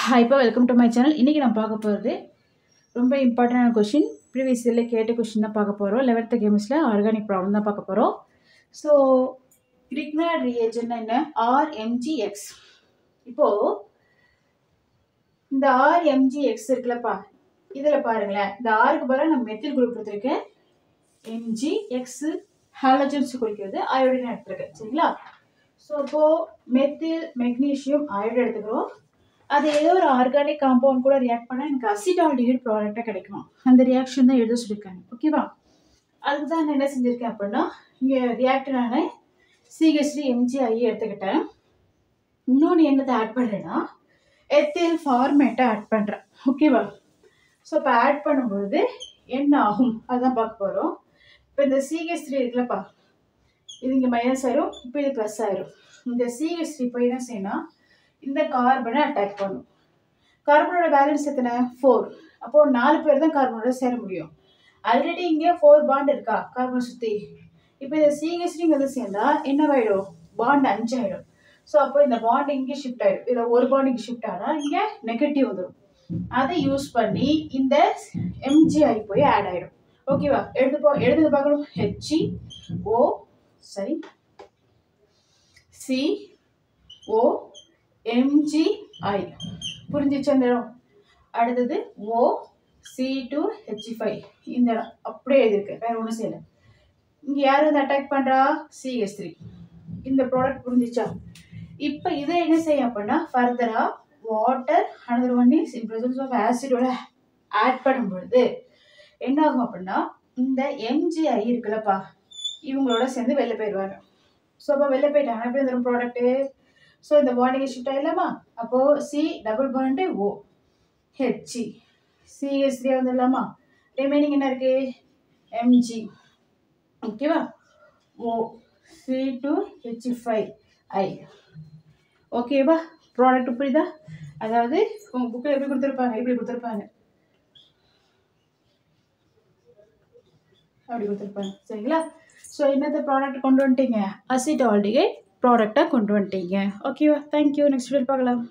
Hi, welcome to my channel. இன்னைக்கு நான் பார்க்க போகிறது ரொம்ப இம்பார்ட்டன்டான கொஷின். ப்ரீவியஸ் இயரில் கேட்ட கொஷின் தான் பார்க்க போகிறோம். 11th கெமிஸ்ட்ரியில் ஆர்கானிக் ப்ராப்ளம் தான் பார்க்க போகிறோம். ஸோ கிரிக்னார்ட் ரியேஜன் என்ன? RMgX. இப்போது இந்த RMgX இருக்குல்லப்பா, இதில் பாருங்களேன், இந்த ஆருக்கு பதிலாக நான் மெத்தில் குரூப் எடுத்திருக்கேன். MgX ஹாலஜன்ஸ் குறிக்கிறது, அயோடின் எடுத்திருக்கேன். சரிங்களா? ஸோ இப்போது மெத்தில் மெக்னீஷியம் அயோடைடு எடுத்துக்கிறோம். அது ஏதோ ஒரு ஆர்கானிக் காம்பவுண்ட் கூட ரியாக்ட் பண்ணால் எனக்கு அசிட்டால்டிஹைட் ப்ராடக்டாக கிடைக்கும். அந்த ரியாக்ஷன் தான் எழுத சொல்லியிருக்காங்க. ஓகேவா? அதுக்கு தான் நான் என்ன செஞ்சுருக்கேன் அப்படின்னா, இங்கே ரியாக்டரான CH3MgI எடுத்துக்கிட்டேன். இன்னொன்று என்னத்தை ஆட் பண்ணுறேன்னா, எத்தில் ஃபார்மேட்டை ஆட் பண்ணுறேன். ஓகேவா? ஸோ இப்போ ஆட் பண்ணும்பொழுது என்ன ஆகும் அதுதான் பார்க்க போகிறோம். இப்போ இந்த CH3 இருக்குல்லப்பா, இது இங்கே மைனஸ் ஆயிரும், இப்போ இது ப்ளஸ் ஆயிரும். இந்த CH3 இப்போ என்ன செய்யணும், இந்த கார்பனை அட்டாக் பண்ணும். கார்பனோட பேலன்ஸ் எத்தனை? 4. அப்போது 4 பேர் தான் கார்பனோட சேர முடியும். ஆல்ரெடி இங்கே 4 பாண்ட் இருக்கா கார்பனை சுற்றி. இப்போ இந்த CH3 சேர்ந்தா என்னவாயிடும்? பாண்ட் 5 ஆயிடும். ஸோ அப்போ இந்த பாண்ட் இங்கே ஷிஃப்ட் ஆயிடும். இதில் ஒரு பாண்ட் இங்கே ஷிஃப்ட் ஆனால் இங்கே நெகட்டிவ் வந்துடும். அதை யூஸ் பண்ணி இந்த MgI போய் ஆட் ஆயிடும். ஓகேவா? எடுத்து பார்க்கணும். HO சரி CO MgI புரிஞ்சிச்சு அந்த இடம். அடுத்தது OC2H5 இந்த இடம் அப்படியே இருக்கு, வேற ஒன்றும் செய்யலை. இங்கே யார் வந்து அட்டாக் பண்ணுறா? CH3. இந்த ப்ராடக்ட் புரிஞ்சிச்சா? இப்போ இதை என்ன செய்யும் அப்படின்னா, ஃபர்தராக water another one is in presence of ஆசிடோட ஆட் பண்ணும்பொழுது என்ன ஆகும் அப்படின்னா, இந்த MgI இருக்குல்லப்பா, இவங்களோட சேர்ந்து வெளில போயிடுவாங்க. ஸோ அப்போ வெளில போயிட்டாங்க, எப்படி இந்த ப்ராடக்ட்டு? ஸோ இந்த பாண்டிங்கை ஷிஃப்ட் ஆகிடலாமா? அப்போது C double bond O H CH3 வந்துடலாமா? ரிமைனிங் என்ன இருக்குது? Mg. ஓகேவா? OC2H5I. ஓகேவா? ப்ராடக்ட் புரியுதா? அதாவது உங்கள் புக்கில் எப்படி கொடுத்துருப்பாங்க, இப்படி கொடுத்துருப்பாங்க, அப்படி கொடுத்துருப்பாங்க. சரிங்களா? ஸோ என்னத்தை ப்ராடக்ட் கொண்டு வந்துட்டீங்க? அசிட்டால்டிஹைட் ப்ராடக்டாக கொண்டு வந்துட்டீங்க. ஓகேவா? தேங்க்யூ. நெக்ஸ்ட் வீடியோ பார்க்கலாம்.